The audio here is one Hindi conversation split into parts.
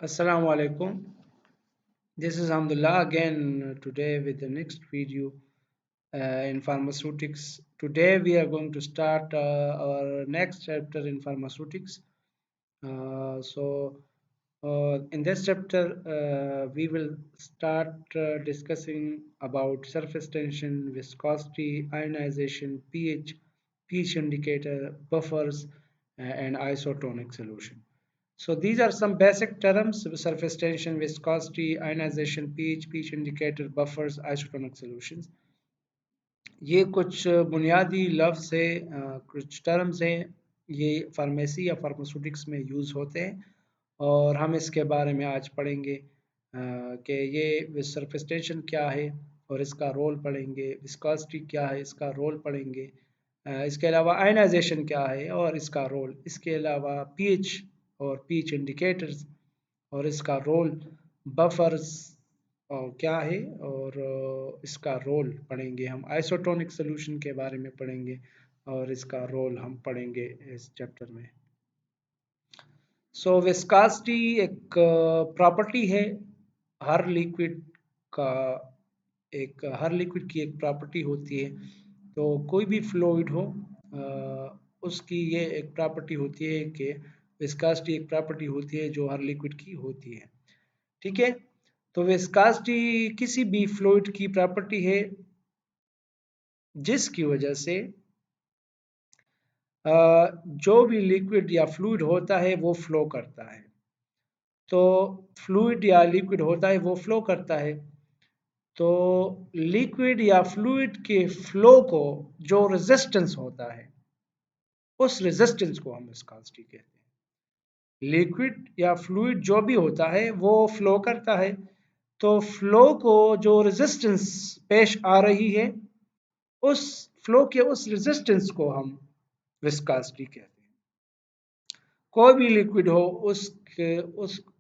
Assalamu alaikum. This is Hamdullah again today with the next video in pharmaceutics. Today we are going to start our next chapter in pharmaceutics. In this chapter, we will start discussing about surface tension, viscosity, ionization, pH indicator, buffers, and isotonic solution. So these are some basic terms: surface tension, viscosity, ionization, pH indicator, buffers, isotonic solutions. ये कुछ बुनियादी लफ्ज़ है, कुछ टर्म्स हैं, ये फार्मेसी या फार्मास्यूटिक्स में यूज़ होते हैं और हम इसके बारे में आज पढ़ेंगे कि ये सरफेस टेंशन क्या है और इसका रोल पढ़ेंगे, विस्कोसिटी क्या है, इसका रोल पढ़ेंगे, इसके अलावा आयनाइजेशन क्या है और इसका रोल, इसके अलावा पीएच और पीएच इंडिकेटर्स और इसका रोल, बफर्स क्या है और इसका रोल पढ़ेंगे। हम आइसोटोनिक सोल्यूशन के बारे में पढ़ेंगे और इसका रोल हम पढ़ेंगे इस चैप्टर में। सो विस्कोसिटी एक प्रॉपर्टी है, हर लिक्विड का हर लिक्विड की एक प्रॉपर्टी होती है। तो कोई भी फ्लूइड हो उसकी ये एक प्रॉपर्टी होती है कि विस्कोसिटी एक प्रॉपर्टी होती है जो हर लिक्विड की होती है। ठीक है, तो विस्कोसिटी किसी भी फ्लूइड की प्रॉपर्टी है जिसकी वजह से जो भी लिक्विड या फ्लूइड होता है वो फ्लो करता है। तो फ्लूइड या लिक्विड होता है वो फ्लो करता है, तो लिक्विड या फ्लूइड के फ्लो को जो रेजिस्टेंस होता है उस रेजिस्टेंस को हम विस्कोसिटी कहते हैं। लिक्विड या फ्लूइड जो भी होता है वो फ्लो करता है, तो फ्लो को जो रेजिस्टेंस पेश आ रही है उस फ्लो के उस रेजिस्टेंस को हम विस्कोसिटी कहते हैं। कोई भी लिक्विड हो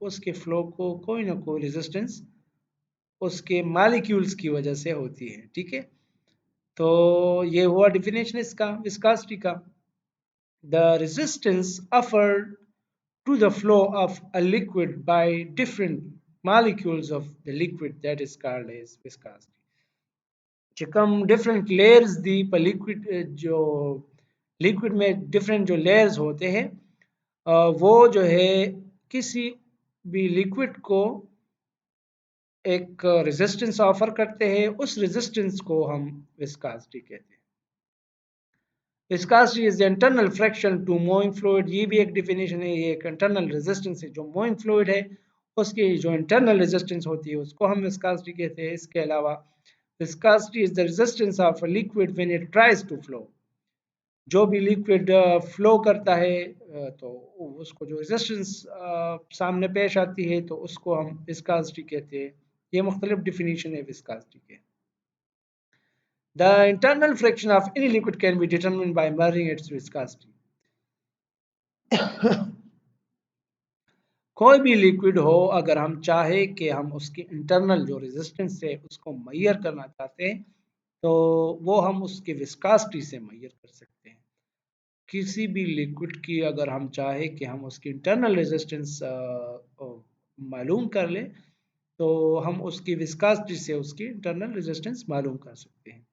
उसके फ्लो को कोई ना कोई रेजिस्टेंस उसके मॉलिक्यूल्स की वजह से होती है। ठीक है, तो ये हुआ डिफिनेशन इसका विस्कोसिटी का। The resistance offered to the flow of a liquid by different molecules of the liquid that is called as viscosity. चिकम डिफरेंट लेयर्स दी पर लिक्विड, जो लिक्विड में डिफरेंट जो लेयर्स होते हैं वो जो है किसी भी लिक्विड को एक रेजिस्टेंस ऑफर करते हैं, उस रेजिस्टेंस को हम विस्कोसिटी कहते हैं। Viscosity is the internal friction to moving fluid, ये भी एक डिफिनेशन है, ये एक इंटरनल रेजिस्टेंस है। जो मूविंग फ्लूइड है उसकी जो इंटरनल रेजिस्टेंस होती है उसको हम विस्कोसिटी कहते हैं। इसके अलावा viscosity is the resistance of a liquid when it tries to flow, जो भी लिक्विड फ्लो करता है तो उसको जो रेजिस्टेंस सामने पेश आती है तो उसको हम विस्कोसिटी कहते हैं। ये मुख्तलिफ डिफिनीशन है विस्कोसिटी के। The internal friction of any liquid can be determined by measuring it's viscosity. कोई भी लिक्विड हो, अगर हम चाहे कि हम उसकी इंटरनल जो रेजिस्टेंस है उसको मैयर करना चाहते हैं तो वो हम उसकी विस्कोसिटी से मैयर कर सकते हैं। किसी भी लिक्विड की अगर हम चाहे कि हम उसकी इंटरनल रेजिस्टेंस मालूम कर लें तो हम उसकी विस्कोसिटी से उसकी इंटरनल रेजिस्टेंस मालूम कर सकते हैं।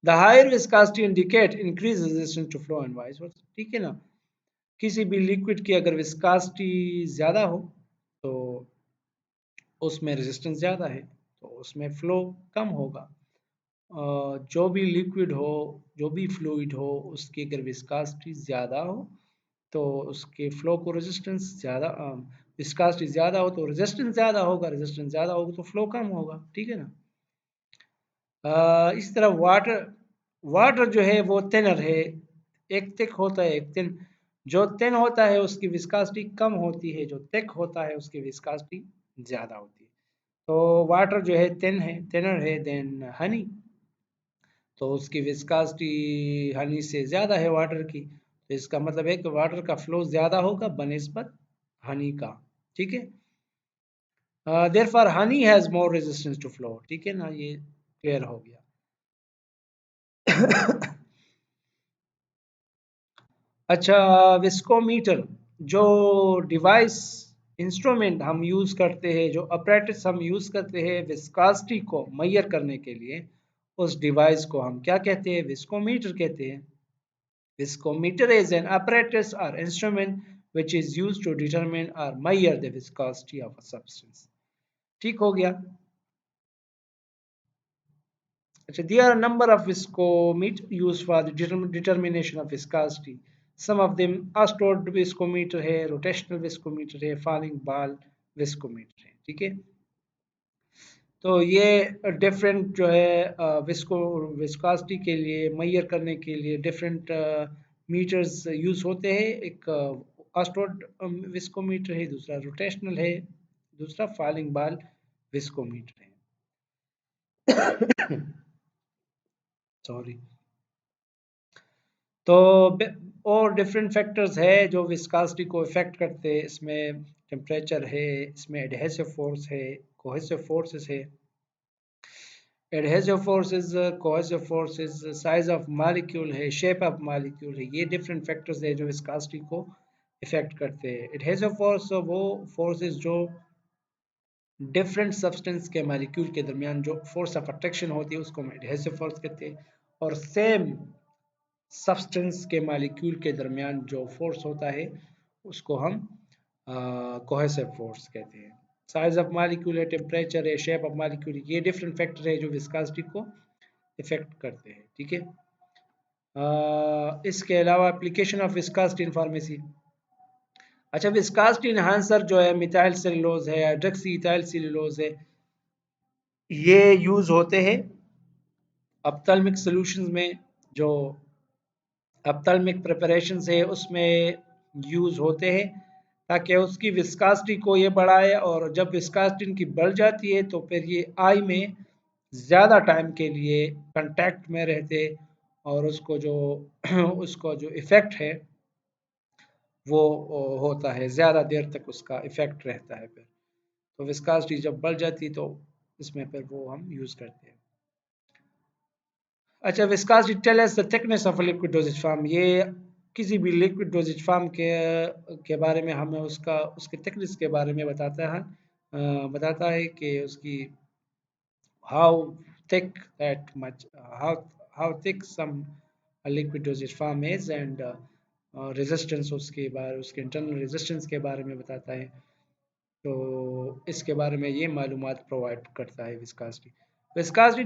The higher viscosity indicate increase resistance to flow and vice versa. ठीक है ना, किसी भी लिक्विड की अगर विस्कोसिटी ज़्यादा हो तो उसमें रेजिस्टेंस ज़्यादा है तो उसमें फ्लो कम होगा। जो भी लिक्विड हो, जो भी फ्लूइड हो, उसकी अगर विस्कोसिटी ज़्यादा हो तो उसके फ्लो को रेजिस्टेंस ज़्यादा, विस्कोसिटी ज़्यादा हो तो रेजिस्टेंस ज़्यादा होगा, रेजिस्टेंस ज़्यादा होगा तो फ्लो कम होगा। ठीक है ना। इस तरह वाटर, वाटर जो है वो थिनर है, एक थिक होता है एक थिन। जो थिन होता है उसकी विस्कोसिटी कम होती है, जो थिक होता है उसकी विस्कोसिटी ज़्यादा होती है। तो वाटर जो है थिन है, थिनर है देन हनी, तो उसकी विस्कोसिटी हनी से ज़्यादा है वाटर की, तो इसका मतलब है कि वाटर का फ्लो ज़्यादा होगा बनिस्बत हनी का। ठीक है, therefore honey has more resistance to flow. ठीक है ना, ये क्लियर हो गया। अच्छा, विस्कोमीटर जो डिवाइस इंस्ट्रूमेंट हम यूज़ करते हैं, जो अपरेटस हम यूज़ करते हैं विस्कोसिटी को मेजर करने के लिए, उस डिवाइस को हम क्या कहते हैं? विस्कोमीटर कहते हैं। Viscometer is an apparatus or instrument which is used to determine or measure the viscosity of a substance. ठीक हो गया? अच्छा, there are a number of viscometer used for the determination of viscosity. Some of them stored viscometer है, rotational viscometer है, falling ball viscometer है, ठीक है? तो ये डिफरेंट जो है विस्कोसिटी के लिए मेजर करने के लिए डिफरेंट मीटर्स यूज होते हैं। एक ऑस्टोड विस्कोमीटर है, दूसरा रोटेशनल है, दूसरा फॉलिंग बॉल विस्कोमीटर है। सॉरी। तो और डिफरेंट फैक्टर्स है जो विस्कोसिटी को इफेक्ट करते हैं। इसमें टेम्परेचर है, इसमें एडहेसिव फोर्स है, कोहेसिव फोर्सेस है। adhesive forces, cohesive forces, size of molecule है, shape of molecule है, ये different factors है जो viscosity को इफेक्ट करते हैं। adhesive force वो forces जो different substance के molecule के दरमियान जो force of attraction होती है उसको हम adhesive force कहते हैं, और same substance के molecule के दरमियान जो force होता है उसको हम cohesive force कहते हैं। साइज ऑफ मालिक्यूल है, टेम्परेचर है, शेप ऑफ मालिक्यूल, ये डिफरेंट फैक्टर है जो विस्कोसिटी को इफेक्ट करते हैं, ठीक है। इसके अलावा application of viscosity in pharmacy. अच्छा, विस्कोसिटी इनहांसर जो है मिथाइल सेलुलोज है, हाइड्रोक्सी इथाइल सेलुलोज है, ये यूज होते हैं ऑप्थेल्मिक सॉल्यूशंस में। जो ऑप्थेल्मिक प्रिपरेशन है उसमें यूज होते हैं ताकि उसकी विस्कोसिटी को ये बढ़ाए, और जब विस्कोसिटी इनकी बढ़ जाती है तो फिर ये आई में ज़्यादा टाइम के लिए कांटेक्ट में रहते, और उसको जो उसको जो इफ़ेक्ट है वो होता है, ज़्यादा देर तक उसका इफ़ेक्ट रहता है। फिर तो विस्कोसिटी जब बढ़ जाती तो इसमें फिर वो हम यूज़ करते हैं। अच्छा, viscosity tell us the thickness of a liquid dosage form. ये किसी भी लिक्विड डोसेज फॉर्म के बारे में हमें उसके थिकनेस के बारे में बताता है कि उसकी how thick that much how thick some a liquid dosage form is, and resistance उसके इंटरनल रेजिस्टेंस के बारे में बताता है। तो इसके बारे में ये मालूमात प्रोवाइड करता है viscosity. Viscosity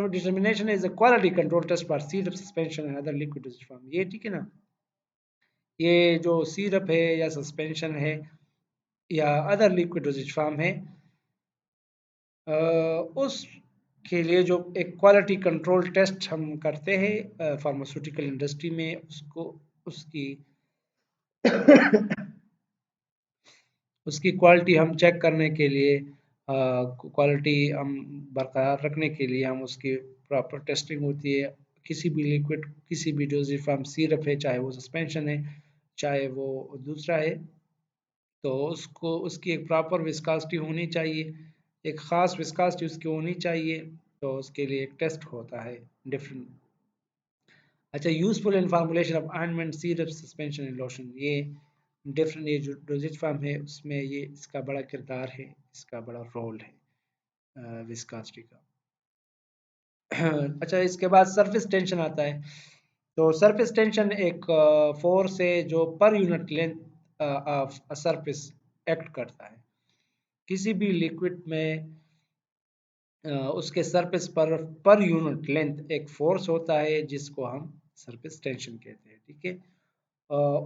determination is a quality control test for syrup, suspension and other liquid dosage form. ये ठीक है ना, ये जो सिरप है या सस्पेंशन है या अदर लिक्विड डोसेज फॉर्म है, उस के लिए जो एक क्वालिटी कंट्रोल टेस्ट हम करते हैं फार्मास्यूटिकल इंडस्ट्री में, उसको उसकी उसकी क्वालिटी हम चेक करने के लिए, क्वालिटी हम बरकरार रखने के लिए हम उसकी प्रॉपर टेस्टिंग होती है। किसी भी लिक्विड, किसी भी डोजेज फॉर्म, सिरप है चाहे वो सस्पेंशन है चाहे वो दूसरा है, तो उसको उसकी एक प्रॉपर विस्कोसिटी होनी चाहिए, एक ख़ास विस्कोसिटी उसकी होनी चाहिए। तो उसके लिए एक टेस्ट होता है डिफरेंट। अच्छा, useful in formulation of ointment, syrup, suspension and lotion. ये डिफरेंट, ये जो डोजेज फॉर्म है उसमें ये इसका बड़ा किरदार है, इसका बड़ा रोल है विस्कोसिटी का। अच्छा, इसके बाद सरफेस टेंशन आता है। तो सरफेस टेंशन एक फोर्स है जो per unit length of a surface act करता है। किसी भी लिक्विड में उसके सरफेस पर यूनिट लेंथ एक फोर्स होता है जिसको हम सरफेस टेंशन कहते हैं, ठीक है।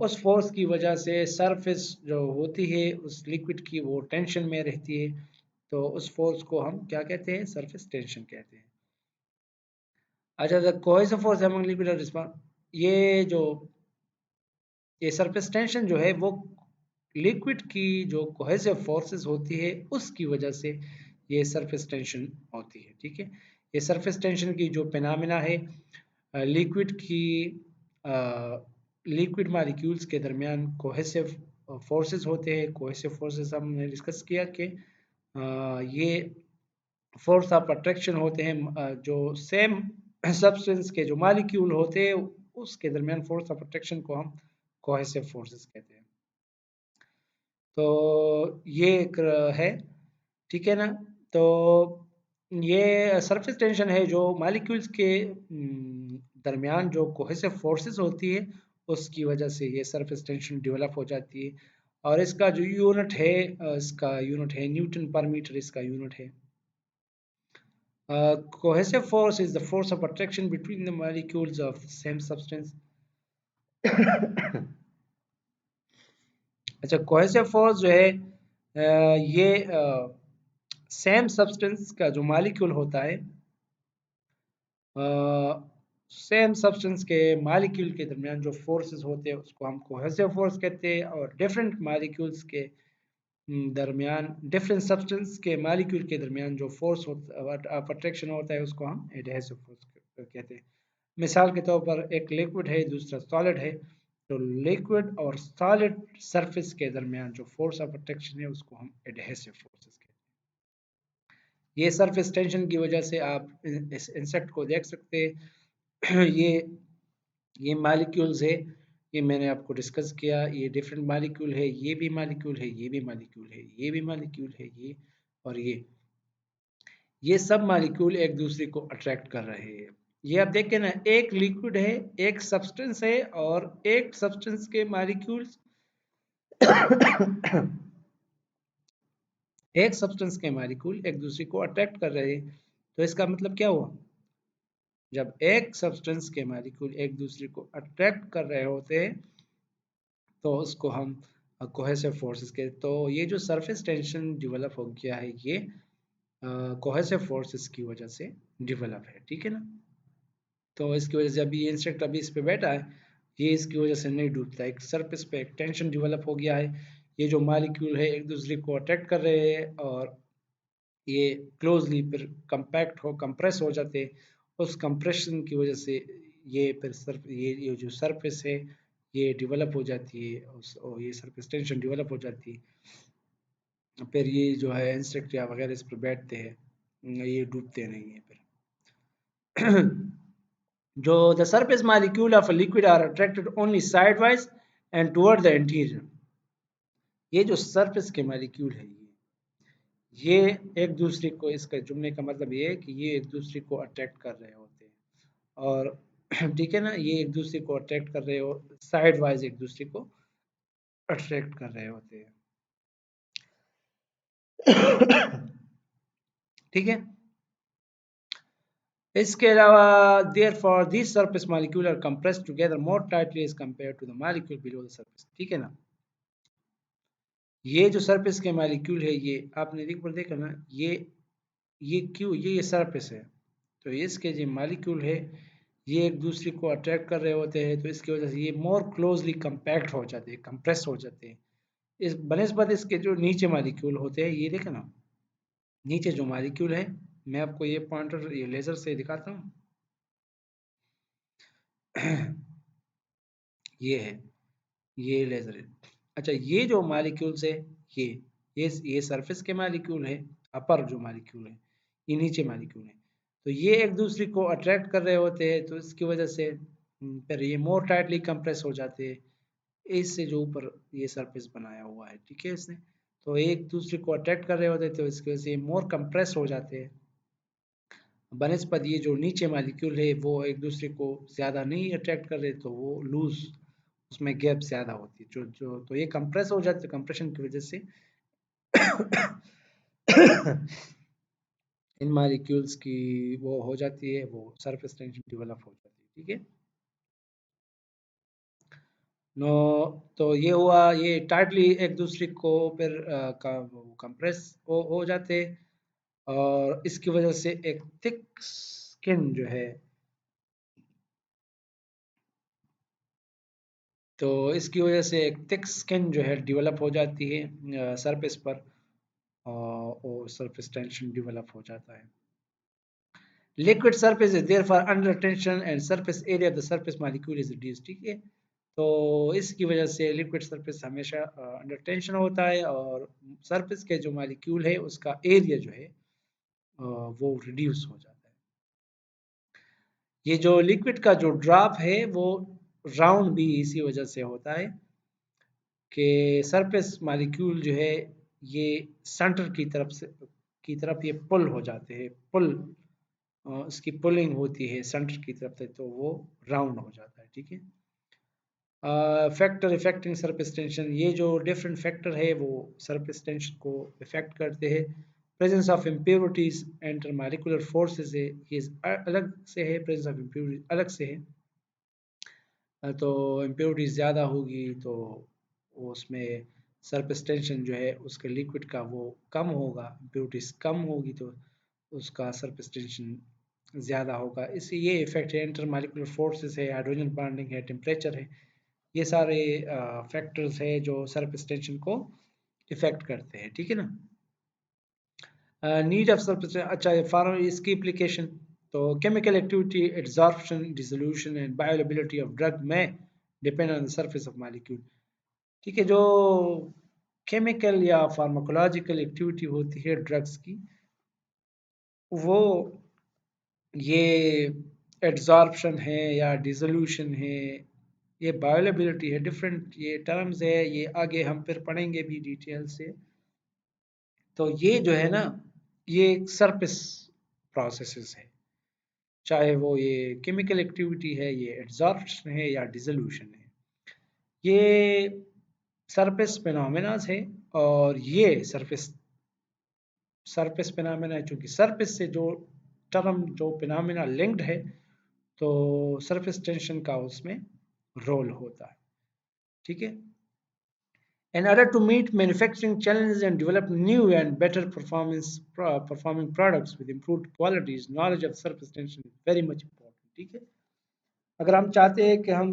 उस फोर्स की वजह से सरफेस जो होती है उस लिक्विड की वो टेंशन में रहती है, तो उस फोर्स को हम क्या कहते हैं? सरफेस टेंशन कहते हैं। अच्छा, the cohesive force among liquid और रिस्पॉन्स, जो ये सरफेस टेंशन जो है वो लिक्विड की जो कोहेसिव फोर्सेस होती है उसकी वजह से ये सरफेस टेंशन होती है, ठीक है। ये सरफेस टेंशन की जो फिनोमेना है, लिक्विड की लिक्विड मॉलिक्यूल्स के दरमियान कोहेसिव फोर्सेस होते हैं। कोहेसिव फोर्सेस हमने डिस्कस किया कि ये फोर्स ऑफ अट्रैक्शन होते हैं, जो सेम सब्सटेंस के जो मॉलिक्यूल होते हैं उसके दरमियान फोर्स ऑफ अट्रैक्शन को हम कोहेसिव फोर्सेस कहते हैं। तो ये एक है, ठीक है ना। तो ये सरफेस टेंशन है जो मालिक्यूल्स के दरमियान जो कोहेसिव फोर्सेस होती है उसकी वजह से ये सरफेस टेंशन डेवलप हो जाती है। और इसका जो यूनिट है, इसका यूनिट है न्यूटन पर मीटर, इसका यूनिट है। Cohesive force is the force of attraction between the molecules of the same substance. अच्छा, कोहेसिव फोर्स जो है ये सेम सब्सटेंस का जो मॉलिक्यूल होता है, सेम सब्सटेंस के मॉलिक्यूल के दरमियान जो फोर्सेस होते हैं उसको हम कोहेसिव फोर्स कहते हैं। और डिफरेंट मॉलिक्यूल्स के दरमियान, डिफरेंट सब्सटेंस के मॉलिक्यूल के दरमियान जो फोर्स ऑफ अट्रैक्शन होता है उसको हम एडहेसिव फोर्स कहते हैं। मिसाल के तौर पर एक लिक्विड है, दूसरा सॉलिड है, तो लिक्विड और सॉलिड सरफेस के दरमियान जो फोर्स ऑफ अट्रैक्शन है उसको हम एडहेसिव फोर्सेस कहते हैं। ये सरफेस टेंशन की वजह से आप इस इंसेक्ट को देख सकते हैं। ये मॉलिक्यूल्स है, ये मैंने आपको डिस्कस किया, ये डिफरेंट मॉलिक्यूल है, ये भी मॉलिक्यूल है, ये भी मॉलिक्यूल है, ये भी मॉलिक्यूल है, ये और ये सब मॉलिक्यूल एक दूसरे को अट्रैक्ट कर रहे हैं। ये आप देखें ना, एक लिक्विड है, एक सब्सटेंस है, और एक सब्सटेंस के मॉलिक्यूल्स एक सब्सटेंस के मॉलिक्यूल एक दूसरे को अट्रैक्ट कर रहे हैं। तो इसका मतलब क्या हुआ? जब एक सब्सटेंस के मॉलिक्यूल एक दूसरे को अट्रैक्ट कर रहे होते हैं तो उसको हम कोहेसिव फोर्सेस के, तो ये जो सरफेस टेंशन डेवलप हो गया है ये कोहेसिव फोर्सेस की वजह से डेवलप है, ठीक है ना। तो इसकी वजह से अभी ये इंसेक्ट अभी इस पे बैठा है, ये इसकी वजह से नहीं डूबता, एक सरफेस पे एक टेंशन डेवलप हो गया है। ये जो मॉलिक्यूल है एक दूसरे को अट्रैक्ट कर रहे हैं और ये क्लोजली फिर कंपैक्ट हो कंप्रेस हो जाते हैं। उस कंप्रेशन की वजह से ये फिर ये जो सरफेस है ये डेवलप हो जाती है, और ये सरफेस टेंशन डेवलप हो जाती है। फिर ये जो है इंसेक्ट या वगैरह इस पर बैठते हैं, ये डूबते नहीं है फिर। जो the surface molecule of a liquid are attracted only sideways and toward the interior। ये जो सरफेस के मॉलिक्यूल है ये एक दूसरे को, इसका जुमले का मतलब ये है कि ये एक दूसरे को अट्रैक्ट कर रहे होते हैं और ठीक है ना, ये एक दूसरे को अट्रैक्ट कर रहे हो, साइड वाइज एक दूसरे को अट्रैक्ट कर रहे होते हैं। ठीक है। इसके अलावा therefore these surface molecules are compressed together more tightly as compared to the molecule below the surface। ठीक है ना, ये जो सरफेस के मॉलिक्यूल है ये आपने देखा ना, ये क्यों, ये सरफेस है तो इसके जो मॉलिक्यूल है ये एक दूसरे को अट्रैक्ट कर रहे होते हैं, तो इसकी वजह से ये मोर क्लोजली कंपैक्ट हो जाते हैं, कंप्रेस हो जाते हैं। इस बनस्पत इसके जो नीचे मॉलिक्यूल होते हैं, ये देखा ना, नीचे जो मॉलिक्यूल है, मैं आपको ये पॉइंटर ये लेजर से दिखाता हूँ। ये है, ये लेजर है। अच्छा, ये जो मॉलिक्यूल्स है ये ये सरफेस के मॉलिक्यूल है, अपर जो मॉलिक्यूल है, ये नीचे मॉलिक्यूल है, तो ये एक दूसरे को अट्रैक्ट कर रहे होते हैं, तो इसकी वजह से फिर ये मोर टाइटली कंप्रेस हो जाते हैं इससे जो ऊपर ये सरफेस बनाया हुआ है, ठीक है इसने, तो एक दूसरे को अट्रैक्ट कर रहे होते हैं तो इसकी वजह से मोर कंप्रेस हो जाते हैं। बनस्पत ये जो नीचे मॉलिक्यूल है वो एक दूसरे को ज़्यादा नहीं अट्रैक्ट कर रहे, तो वो लूज, उसमें गैप ज़्यादा होती है, जो जो तो ये कंप्रेस हो जाते हैं, कंप्रेशन की वजह से इन मॉलिक्यूल्स की वो हो जाती है, वो सरफेस टेंशन डेवलप हो जाती है, ठीक है। नो, तो ये हुआ, ये टाइटली एक दूसरे को फिर कंप्रेस हो जाते, और इसकी वजह से एक थिक स्किन जो है, तो इसकी वजह से एक थिक स्किन जो है डेवलप हो जाती है सरफेस पर, और सरफेस टेंशन डेवलप हो जाता है। Liquid surface is therefore under tension and surface area of the surface molecule is reduced, ठीक है। तो इसकी वजह से लिक्विड सरफेस हमेशा अंडर टेंशन होता है और सरफेस के जो मॉलिक्यूल है उसका एरिया जो है वो रिड्यूस हो जाता है। ये जो लिक्विड का जो ड्रॉप है वो राउंड भी इसी वजह से होता है, कि सरफेस मॉलिक्यूल जो है ये सेंटर की तरफ ये पुल हो जाते हैं, इसकी पुलिंग होती है सेंटर की तरफ से, तो वो राउंड हो जाता है। ठीक है। फैक्टर इफेक्टिंग सरफेस टेंशन, ये जो डिफरेंट फैक्टर है वो सरफेस टेंशन को इफेक्ट करते हैं। Presence of impurities enter molecular forces है, ये अलग से है, प्रेजेंस ऑफ इम्प्योरिटीज अलग से है। तो इम्प्योरिटीज ज़्यादा होगी तो उसमें सरफेस टेंशन जो है उसके लिक्विड का वो कम होगा, इम्प्योरिटीज कम होगी तो उसका सरफेस टेंशन ज़्यादा होगा। इससे ये इफेक्ट है। इंटर मॉलिक्यूलर फोर्सेस है, हाइड्रोजन बॉन्डिंग है, टेम्परेचर है, ये सारे फैक्टर्स है जो सरफेस टेंशन को इफेक्ट करते हैं। ठीक है ना। नीड ऑफ सरफेस, अच्छा फॉर इसकी एप्लीकेशन, तो chemical activity, absorption, dissolution and bioavailability of drug में depend on the surface of molecule. ठीक है। जो केमिकल या फार्माकोलॉजिकल एक्टिविटी होती है ड्रग्स की, वो ये एड्सॉर्प्शन है या डिसोल्यूशन है, ये बायोअवेलेबिलिटी है, डिफरेंट ये टर्म्स है, ये आगे हम फिर पढ़ेंगे भी डिटेल से। तो ये जो है ना, ये सरफेस प्रोसेसेस है, चाहे वो ये केमिकल एक्टिविटी है, ये एड्सॉर्प्शन है या डिसोल्यूशन है, ये सरफेस फिनोमेनास है। और ये सरफेस सरफेस फिनोमेना है, चूंकि सरफेस से जो टर्म जो फिनोमेना लिंक्ड है, तो सरफेस टेंशन का उसमें रोल होता है। ठीक है। In order to meet manufacturing challenges and develop new and better performing products with improved qualities, knowledge of surface tension is very much important. ठीक है। अगर हम चाहते हैं कि हम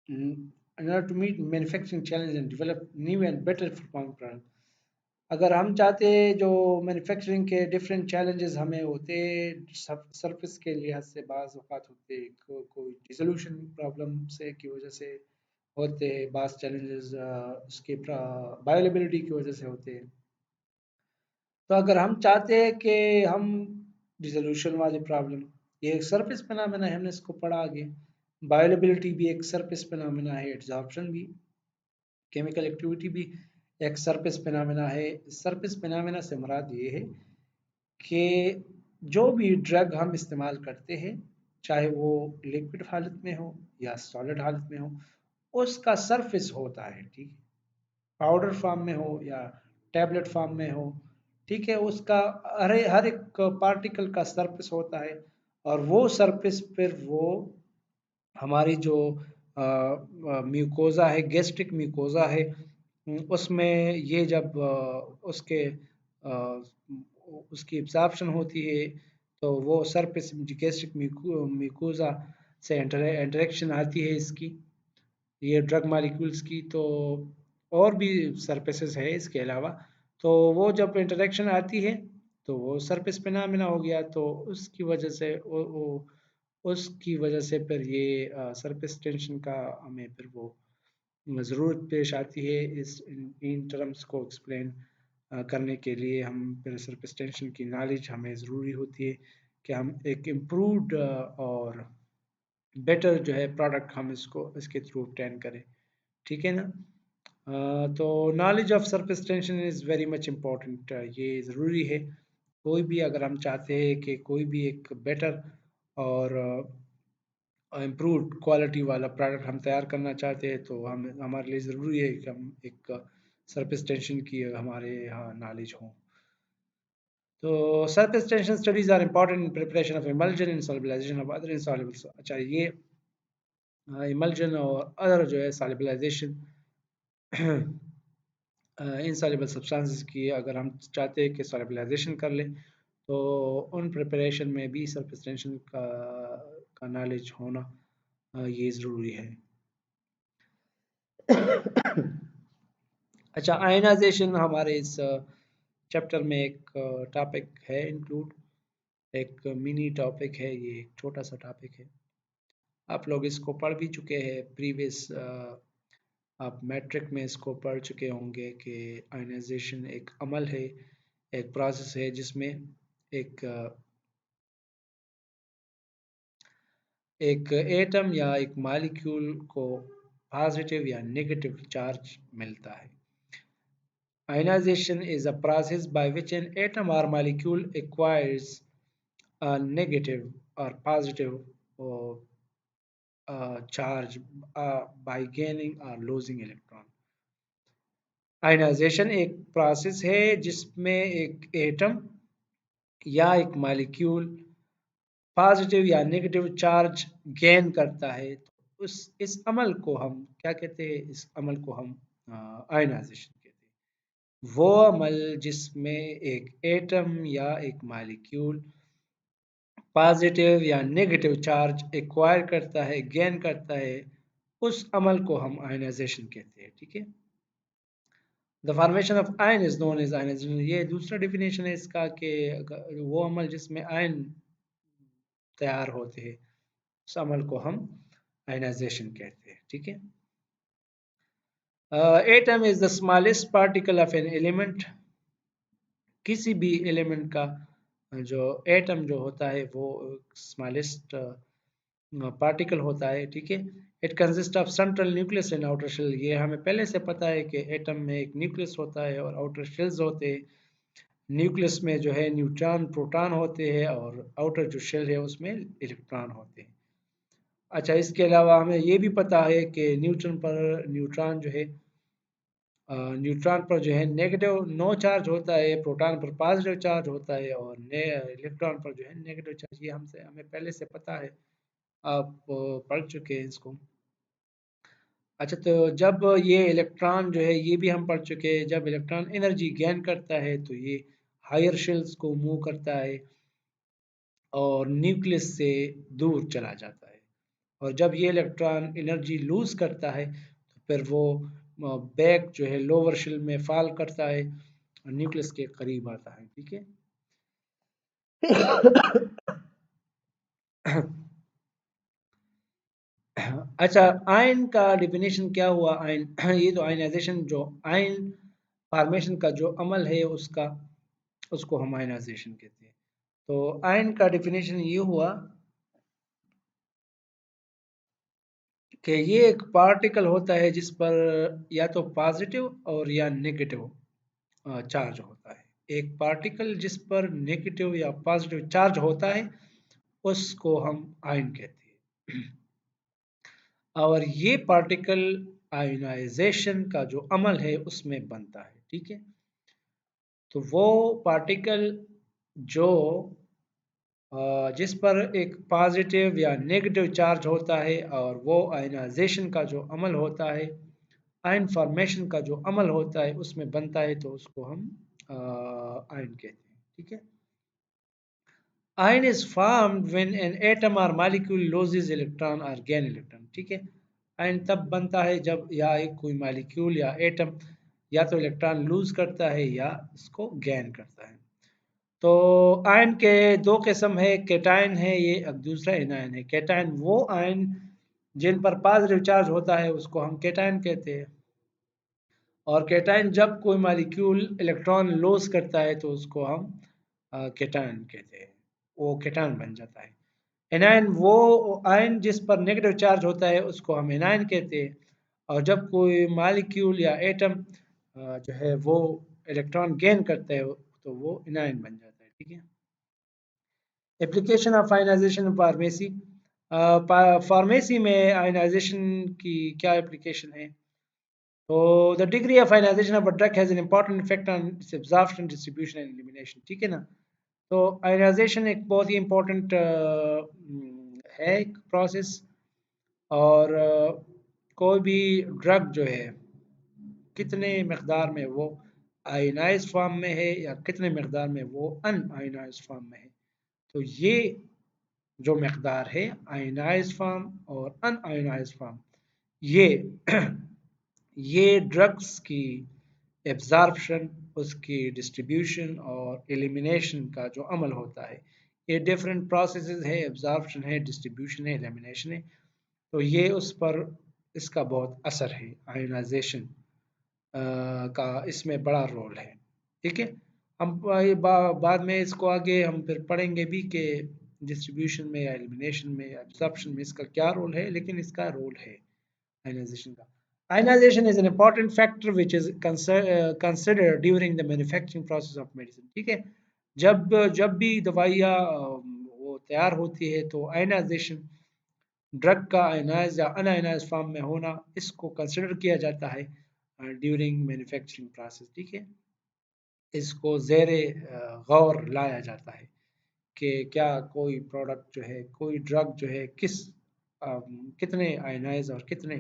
in order to meet manufacturing challenges and develop new and better performing products, अगर हम चाहते हैं जो मैन्युफैक्चरिंग के डिफरेंट चैलेंजेस हमें होते सरफेस के लिहाज से, बाज़ औक़ात होते कोई डिसोल्यूशन प्रॉब्लम से की वजह से होते हैं, बाज़ चैलेंजेस इसके बायोअवेलेबिलिटी की वजह से होते हैं। तो अगर हम चाहते हैं कि हम डिसोल्यूशन वाली प्रॉब्लम, ये एक सरफेस फिनोमेना है, हमने इसको पढ़ा आगे। बायोअवेलेबिलिटी भी एक सरफेस फिनोमेना है, एब्जॉर्प्शन भी, केमिकल एक्टिविटी भी एक सरफेस फिनोमेना है। सरफेस फिनोमेना से मुराद ये है कि जो भी ड्रग हम इस्तेमाल करते हैं, चाहे वो लिक्विड हालत में हो या सॉलिड हालत में हो, उसका सरफेस होता है। ठीक है। पाउडर फॉर्म में हो या टैबलेट फॉर्म में हो, ठीक है, उसका हर एक पार्टिकल का सरफेस होता है। और वो सरफेस फिर वो हमारी जो म्यूकोज़ा है, गैस्ट्रिक म्यूकोज़ा है, उसमें ये जब उसकी एब्जॉर्प्शन होती है, तो वो सरफेस गैस्ट्रिक म्यूकोज़ा से इंटरेक्शन आती है इसकी, ये ड्रग मॉलिक्यूल्स की। तो और भी सरफेसेस है इसके अलावा, तो वो जब इंटरेक्शन आती है तो वो सरफेस फिनोमेना हो गया। तो उसकी वजह से फिर ये सरफेस टेंशन का हमें फिर वो ज़रूरत पेश आती है। इन टर्म्स को एक्सप्लेन करने के लिए हम फिर सरफेस टेंशन की नॉलेज हमें ज़रूरी होती है कि हम एक इम्प्रूव्ड और बेटर जो है प्रोडक्ट हम इसके थ्रू obtain करें। ठीक है ना। तो knowledge of surface tension is very much important, ये ज़रूरी है। कोई भी अगर हम चाहते हैं कि कोई भी एक बेटर और इम्प्रूव्ड क्वालिटी वाला प्रोडक्ट हम तैयार करना चाहते हैं, तो हम हमारे लिए ज़रूरी है कि हम एक सरफेस टेंशन की हमारे यहाँ नॉलेज हो। तो surface tension studies are important in preparation of emulsion in solubilization of other insoluble. अच्छा, ये इमल्जन और अदर जो है सॉल्युबलाइजेशन इनसॉल्युबल सब्सटेंसेस की अगर हम चाहते हैं कि सॉल्युबलाइजेशन कर लें, तो उन प्रिपरेशन में भी सरफेस टेंशन का नॉलेज होना ये ज़रूरी है। अच्छा, आयनाइजेशन हमारे इस चैप्टर में एक टॉपिक है इंक्लूड, एक मिनी टॉपिक है, ये एक छोटा सा टॉपिक है। आप लोग इसको पढ़ भी चुके हैं प्रीवियस, आप मैट्रिक में इसको पढ़ चुके होंगे कि आयनाइजेशन एक अमल है, एक प्रोसेस है जिसमें एक एक एटम या एक मॉलिक्यूल को पॉजिटिव या नेगेटिव चार्ज मिलता है। Ionization is a process by which an atom or molecule acquires a negative or positive or charge by gaining or losing electron. Ionization एक प्रोसेस है जिसमें एक एटम या एक मॉलिक्यूल पॉजिटिव या नेगेटिव चार्ज गेन करता है। तो इस अमल को हम क्या कहते हैं? इस अमल को हम आयनाइजेशन कहते हैं। वो अमल जिसमें एक एटम या एक मॉलिक्यूल पॉजिटिव या नेगेटिव चार्ज एक्वायर करता है, गेन करता है, उस अमल को हम आयनाइजेशन कहते हैं। ठीक है। The formation of ion is known as ionization. ये दूसरा डिफिनेशन है इसका कि वो अमल जिसमें आयन तैयार होते हैं, उस अमल को हम आयनाइजेशन कहते हैं। ठीक है। Atom is the smallest particle of an element. किसी भी एलिमेंट का जो एटम जो होता है वो स्मॉलेस्ट पार्टिकल होता है। ठीक है। It consist of central nucleus and outer shell. ये हमें पहले से पता है कि एटम में एक न्यूक्लियस होता है और आउटर शेल्स होते हैं। न्यूक्लियस में जो है न्यूट्रॉन प्रोटॉन होते हैं और आउटर जो शेल है उसमें इलेक्ट्रॉन होते हैं। अच्छा, इसके अलावा हमें ये भी पता है कि न्यूट्रॉन जो है न्यूट्रॉन पर जो है नेगेटिव नो चार्ज होता है, प्रोटॉन पर पॉजिटिव चार्ज होता है और इलेक्ट्रॉन पर जो है नेगेटिव चार्ज। ये हमें पहले से पता है, आप पढ़ चुके हैं इसको। अच्छा, तो जब ये इलेक्ट्रॉन जो है ये भी हम पढ़ चुके हैं, जब इलेक्ट्रॉन एनर्जी गेन करता है तो ये हायर शेल्स को मूव करता है और न्यूक्लियस से दूर चला जाता है। और जब ये इलेक्ट्रॉन एनर्जी लूज करता है तो फिर वो बैक जो है लोअर शेल में फॉल करता है और न्यूक्लियस के करीब आता है। ठीक है। अच्छा, आयन का डिफिनेशन क्या हुआ? आयन ये तो आयनाइजेशन जो आयन फॉर्मेशन का जो अमल है उसका, उसको हम आयनाइजेशन कहते हैं। तो आयन का डिफिनेशन ये हुआ कि ये एक पार्टिकल होता है जिस पर या तो पॉजिटिव और या नेगेटिव चार्ज होता है। एक पार्टिकल जिस पर नेगेटिव या पॉजिटिव चार्ज होता है उसको हम आयन कहते हैं। और ये पार्टिकल आयनाइजेशन का जो अमल है उसमें बनता है। ठीक है। तो वो पार्टिकल जो जिस पर एक पॉजिटिव या नेगेटिव चार्ज होता है और वो आयनाइजेशन का जो अमल होता है, आयन फॉर्मेशन का जो अमल होता है उसमें बनता है, तो उसको हम आयन कहते हैं। ठीक है। Ion is formed when an atom और मॉलिक्यूल लॉसेस इलेक्ट्रॉन और गेन इलेक्ट्रॉन। ठीक है। आयन तब बनता है जब या एक कोई मॉलिक्यूल या एटम या तो इलेक्ट्रॉन लूज करता है या इसको गेन करता है। तो आयन के दो किस्म है, कैटायन है ये, अब दूसरा एनायन है। कैटायन वो आयन जिन पर पॉजिटिव चार्ज होता है उसको हम कैटायन कहते हैं। और कैटायन जब कोई मॉलिक्यूल इलेक्ट्रॉन लॉस करता है तो उसको हम कैटायन कहते हैं, वो कैटायन बन जाता है। एनायन वो आयन जिस पर नेगेटिव चार्ज होता है उसको हम एनायन कहते हैं। और जब कोई मॉलिक्यूल या एटम जो है वो इलेक्ट्रॉन गेन करता है तो वो एनायन बन जाता है। ठीक है। Application of ionization pharmacy. Pharmacy में आयनाइजेशन की क्या एप्लीकेशन है? तो the degree of ionization of a drug has an important effect on its absorption, distribution and elimination. ठीक है ना। तो आयनाइजेशन एक बहुत ही इंपॉर्टेंट है एक प्रोसेस। और कोई भी ड्रग जो है कितने मकदार में वो आयनाइज फॉर्म में है या कितने मकदार में वो अनआयनाइज फॉर्म में है, तो ये जो मकदार है आयनाइज फॉर्म और अनआयनाइज फॉर्म, ये ये ड्रग्स की एब्जॉर्प्शन, उसकी डिस्ट्रीब्यूशन और एलिमिनेशन का जो अमल होता है, ये डिफरेंट प्रोसेसेस है। एब्जॉर्प्शन है, डिस्ट्रीब्यूशन है, एलिमिनेशन है। तो ये उस पर इसका बहुत असर है। आयोनाइजेशन का इसमें बड़ा रोल है। ठीक है। हम बाद में इसको आगे हम फिर पढ़ेंगे भी कि डिस्ट्रीब्यूशन में या एलिमिनेशन में या एब्जॉर्प्शन में इसका क्या रोल है, लेकिन इसका रोल है। आयनाइजेशन का। Ionization is an important factor which is considered during the manufacturing process of medicine. ठीक है, जब जब भी दवाइयाँ वो तैयार होती है तो आयनाइजेशन, ड्रग का आयनाइज या अनआयनाइज फॉर्म में होना, इसको कंसिडर किया जाता है ड्यूरिंग मैन्युफैक्चरिंग प्रोसेस। ठीक है, इसको ज़ेरे गौर लाया जाता है कि क्या कोई प्रोडक्ट जो है, कोई ड्रग जो है, कितने आयनाइज और कितने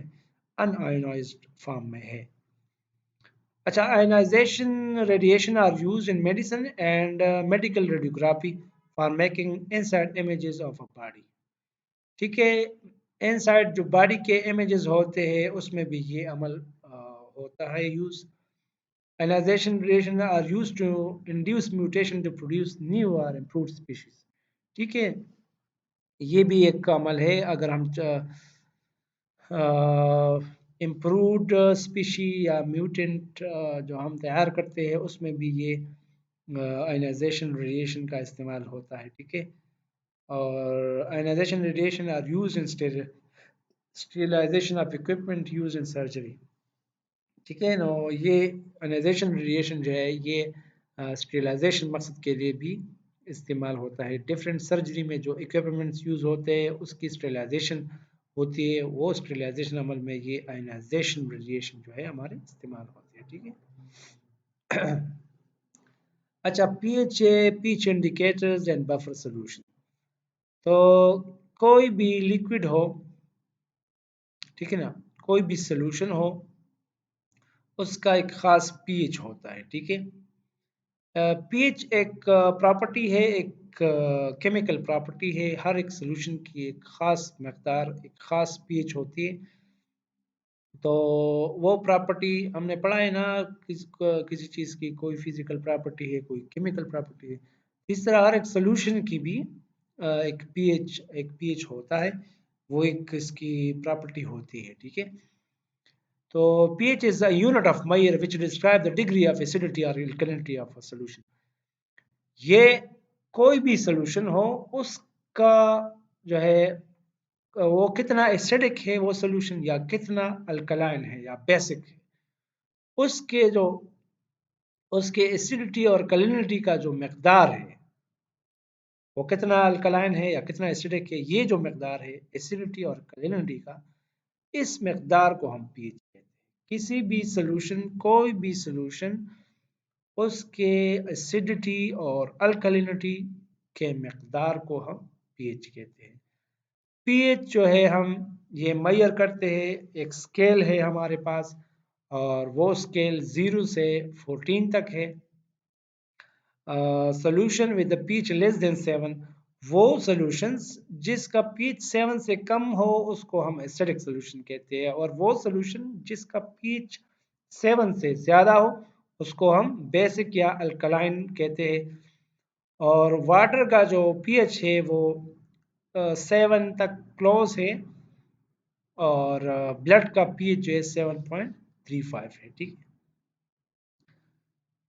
अनआयनाइज्ड फॉर्म में है। अच्छा, ionization radiation are used in medicine and medical radiography for making inside images of a body. ठीक है, इनसाइड जो बॉडी के इमेजेस होते हैं उसमें भी ये अमल होता है use. Ionization radiation are used to induce mutation to produce new or improved species। ठीक है, ये भी एक अमल है। अगर हम इम्प्रूव्ड स्पीशी या म्यूटेंट जो हम तैयार करते हैं उसमें भी ये आयनाइजेशन रेडिएशन का इस्तेमाल होता है। ठीक है, और ionization radiation are use in sterilization of equipment use in surgery. ठीक है ना, ये आयनाइजेशन रेडिएशन जो है ये स्टेरिलाइजेशन मकसद के लिए भी इस्तेमाल होता है। डिफरेंट सर्जरी में जो इक्विपमेंट्स यूज़ होते हैं उसकी स्टेरिलाइजेशन होती है, वो स्टेरिलाइजेशन अमल में ये आयनाइजेशन रेडिएशन जो है हमारे इस्तेमाल होती है। ठीक है। अच्छा, pH indicators and buffer solution. तो कोई भी लिक्विड हो, ठीक है ना, कोई भी सोल्यूशन हो, उसका एक खास पीएच होता है। ठीक है, पीएच एक प्रॉपर्टी है, एक केमिकल प्रॉपर्टी है। हर एक सोल्यूशन की एक ख़ास मकदार, एक ख़ास पीएच होती है। तो वो प्रॉपर्टी हमने पढ़ा है ना, किसी चीज़ की कोई फिजिकल प्रॉपर्टी है, कोई केमिकल प्रॉपर्टी है, इस तरह हर एक सोल्यूशन की भी एक पीएच होता है, वो एक इसकी प्रॉपर्टी होती है। ठीक है, तो pH is a unit of measure which describe the degree of acidity or alkalinity of a solution। ये कोई भी सोल्यूशन हो उसका जो है वो कितना एसिडिक है वो सोल्यूशन, या कितना अल्कलाइन है या बेसिक है, उसके जो उसके एसिडिटी और कलिनिटी का जो मकदार है, वो कितना अल्कलाइन है या कितना एसिडिक है, ये जो मकदार है एसिडिटी और कलिनिटी का, इस मकदार को हम पीएच कहते हैं। किसी भी सोल्यूशन, कोई भी सोल्यूशन, उसके एसिडिटी और अल्कलिनिटी के मकदार को हम पीएच कहते हैं। पीएच जो है हम ये मेजर करते हैं, एक स्केल है हमारे पास, और वो स्केल 0 से 14 तक है। Solution with the pH less than 7, वो सोल्यूशंस जिसका पीएच 7 से कम हो उसको हम एसिडिक सोल्यूशन कहते हैं, और वो सोल्यूशन जिसका पीएच 7 से ज़्यादा हो उसको हम बेसिक या अल्कलाइन कहते हैं। और वाटर का जो पीएच है वो 7 तक क्लोज है, और ब्लड का पीएच जो है 7.35 है। ठीक है,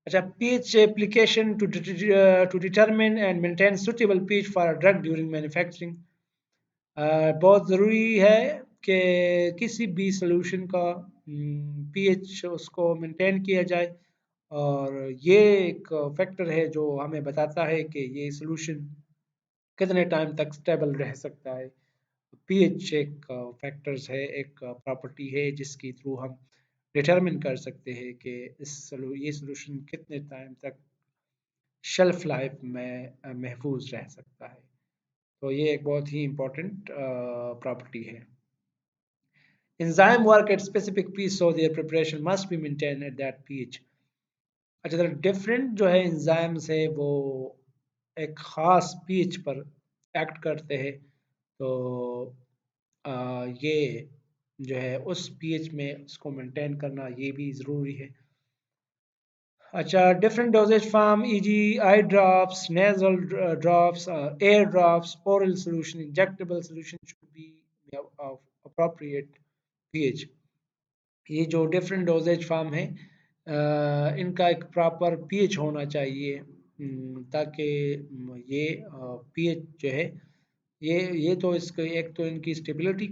अच्छा, pH application to determine and maintain suitable pH for a drug during manufacturing। बहुत ज़रूरी है कि किसी भी सोल्यूशन का pH उसको मेंटेन किया जाए, और ये एक फैक्टर है जो हमें बताता है कि ये सोल्यूशन कितने टाइम तक स्टेबल रह सकता है। पीएच एक फैक्टर्स है, एक प्रॉपर्टी है जिसके थ्रू हम डिटरमिन कर सकते हैं कि ये सोल्यूशन कितने टाइम तक शेल्फ लाइफ में महफूज रह सकता है। तो ये एक बहुत ही इम्पोर्टेंट प्रॉपर्टी है। Enzyme work at specific pH so their preparation must be maintained at that pH। अच्छा, तो डिफरेंट जो है एंजाइम्स है वो एक ख़ास पीएच पर एक्ट करते हैं, तो ये जो है उस पीएच में उसको मेंटेन करना ये भी ज़रूरी है। अच्छा, different dosage form e g. Eye drops, nasal drops, air drops, oral solution, injectable solution should be of appropriate pH. ये जो डिफरेंट डोजेज फॉर्म है इनका एक प्रॉपर पीएच होना चाहिए, ताकि ये पीएच जो है ये तो इसके एक तो इनकी स्टेबिलिटी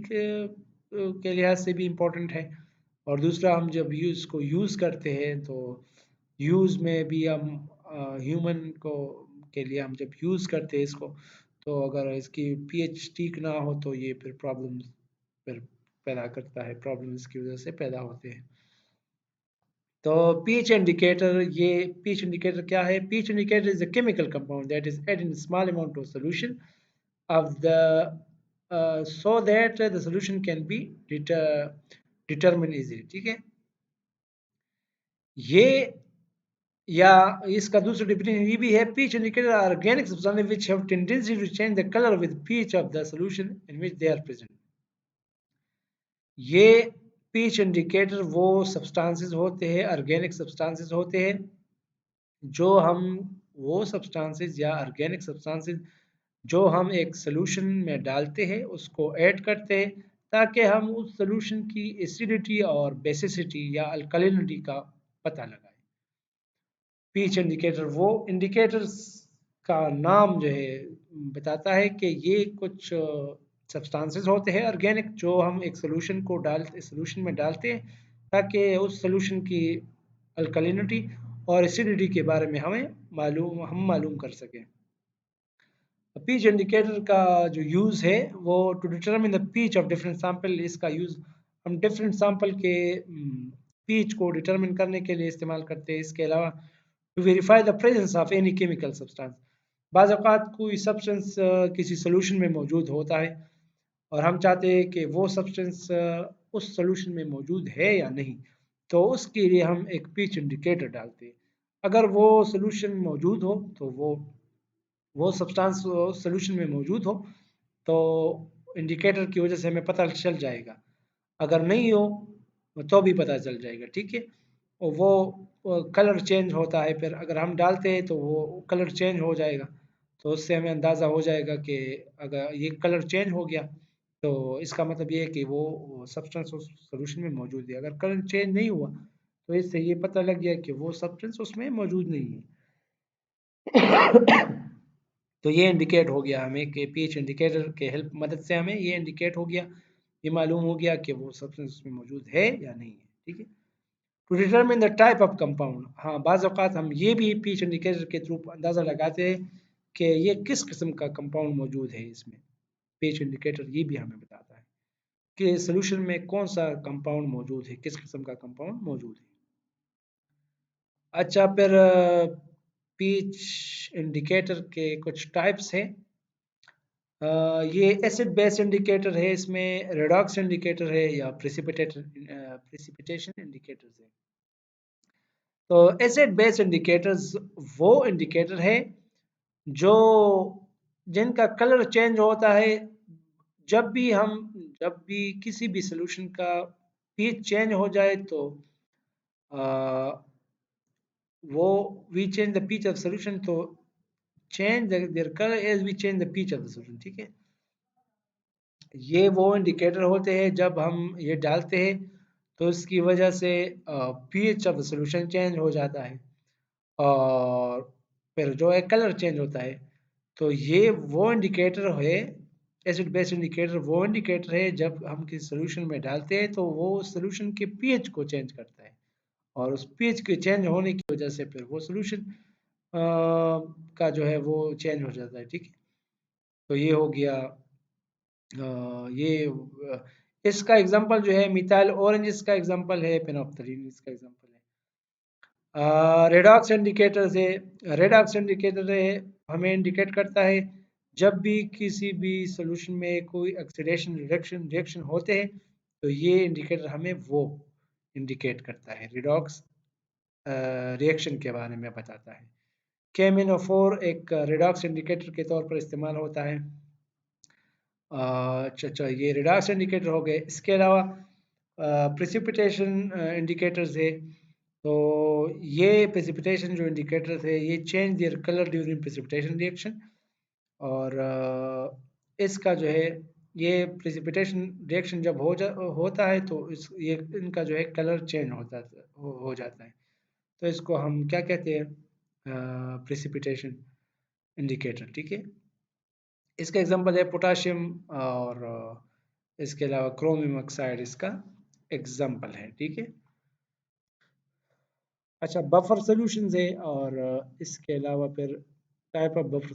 के लिहाज से भी इम्पोर्टेंट है, और दूसरा हम जब को यूज़ करते हैं तो यूज़ में भी हम ह्यूमन को के लिए हम जब यूज़ करते हैं इसको, तो अगर इसकी पीएच ठीक ना हो तो ये फिर प्रॉब्लम फिर पैदा करता है, प्रॉब्लम इसकी वजह से पैदा होते हैं। तो pH इंडिकेटर, ये pH इंडिकेटर क्या है? pH indicator is a chemical compound that is add in small amount of solution of the so that the solution can be determined easily, ठीक है। ये या इसका दूसरा डिफिनेशन ये भी है, pH indicator are organic substances which have tendency to change the color with pH of the solution in which they are present। ये pH इंडिकेटर वो सब्सटेंसेस होते हैं, ऑर्गेनिक सब्सटेंसेस होते हैं, जो हम वो सब्सटेंसेस या ऑर्गेनिक सब्सटेंसेस जो हम एक सॉल्यूशन में डालते हैं, उसको ऐड करते हैं ताकि हम उस सॉल्यूशन की एसिडिटी और बेसिसिटी या अल्कलिनिटी का पता लगाएं। पीएच इंडिकेटर वो इंडिकेटर्स का नाम जो है बताता है कि ये कुछ सब्सटेंसेस होते हैं ऑर्गेनिक जो हम एक सॉल्यूशन में डालते हैं ताकि उस सॉल्यूशन की अल्कलिनिटी और एसिडिटी के बारे में हम मालूम कर सकें। पीच इंडिकेटर का जो यूज़ है वो to determine the pH of different sample, इसका यूज़ हम डिफरेंट सैंपल के पीच को डिटरमिन करने के लिए इस्तेमाल करते हैं। इसके अलावा to verify the presence of any chemical substance, बाज़ औक़ात कोई सब्सटेंस किसी सोल्यूशन में मौजूद होता है और हम चाहते हैं कि वो सब्सटेंस उस सोल्यूशन में मौजूद है या नहीं, तो उसके लिए हम एक पीच इंडिकेटर डालते हैं। अगर वो सोल्यूशन मौजूद हो तो वो सब्सटेंस सॉल्यूशन में मौजूद हो तो इंडिकेटर की वजह से हमें पता चल जाएगा, अगर नहीं हो तो भी पता चल जाएगा, ठीक है। और वो कलर चेंज होता है, फिर अगर हम डालते हैं तो वो कलर चेंज हो जाएगा, तो उससे हमें अंदाज़ा हो जाएगा कि अगर ये कलर चेंज हो गया तो इसका मतलब ये है कि वो सब्सटेंस उस सॉल्यूशन में मौजूद है। अगर कलर चेंज नहीं हुआ तो इससे ये पता लग गया कि वो सब्सटेंस उसमें मौजूद नहीं है। तो ये इंडिकेट हो गया हमें कि पीएच इंडिकेटर के हेल्प मदद से हमें ये इंडिकेट हो गया, ये मालूम हो गया कि वो सब्सटेंस उसमें मौजूद है या नहीं है, ठीक है। To determine the type of compound, हाँ बाज़ औक़ात हम ये भी पीएच इंडिकेटर के थ्रू अंदाज़ा लगाते हैं कि ये किस किस्म का कंपाउंड मौजूद है इसमें। पीएच इंडिकेटर ये भी हमें बताता है कि सोल्यूशन में कौन सा कंपाउंड मौजूद है, किस किस्म का कंपाउंड मौजूद है। अच्छा, फिर पीएच इंडिकेटर के कुछ टाइप्स हैं। ये एसिड बेस इंडिकेटर है, इसमें रेडॉक्स इंडिकेटर है या प्रेसिपिटेशन इंडिकेटर्स है। तो एसिड बेस इंडिकेटर्स वो इंडिकेटर है जो जिनका कलर चेंज होता है जब भी किसी भी सॉल्यूशन का पीएच चेंज हो जाए तो वो we change the pH of solution, तो change their colour as we change the pH of the solution, ठीक है। ये वो इंडिकेटर होते हैं जब हम ये डालते हैं तो इसकी वजह से pH of the solution change हो जाता है और फिर जो है कलर चेंज होता है। तो ये वो इंडिकेटर है, एसिड बेस इंडिकेटर वो इंडिकेटर है जब हम किसी सॉल्यूशन में डालते हैं तो वो सॉल्यूशन के पीएच को चेंज करता है और उस पीएच के चेंज होने की वजह से फिर वो सॉल्यूशन का जो है वो चेंज हो जाता है, ठीक है। तो ये हो गया ये इसका एग्जांपल जो है मिथाइल ऑरेंज इसका एग्जांपल है, पेनोफ्थलीन इसका एग्जांपल है। रेडॉक्स इंडिकेटर से रेडॉक्स इंडिकेटर है हमें इंडिकेट करता है जब भी किसी भी सॉल्यूशन में कोई ऑक्सीडेशन रिएक्शन होते हैं तो ये इंडिकेटर हमें वो इंडिकेट करता है, रिडॉक्स रिएक्शन के बारे में बताता है। KMnO4 एक रिडॉक्स इंडिकेटर के तौर पर इस्तेमाल होता है। अच्छा, ये रिडॉक्स इंडिकेटर हो गए। इसके अलावा प्रेसिपिटेशन इंडिकेटर्स है, तो ये प्रेसिपिटेशन जो इंडिकेटर्स है ये change their colour during precipitation reaction, और इसका जो है ये प्रेसिपिटेशन रिएक्शन जब होता है तो ये इनका जो है कलर चेंज हो जाता है, तो इसको हम क्या कहते हैं, प्रेसिपिटेशन इंडिकेटर, ठीक है। इसका एग्जांपल है पोटाशियम और इसके अलावा क्रोमियम ऑक्साइड इसका एग्जाम्पल है। ठीक है। अच्छा, बफर सोल्यूशन है और इसके अलावा फिर टाइप ऑफ बफर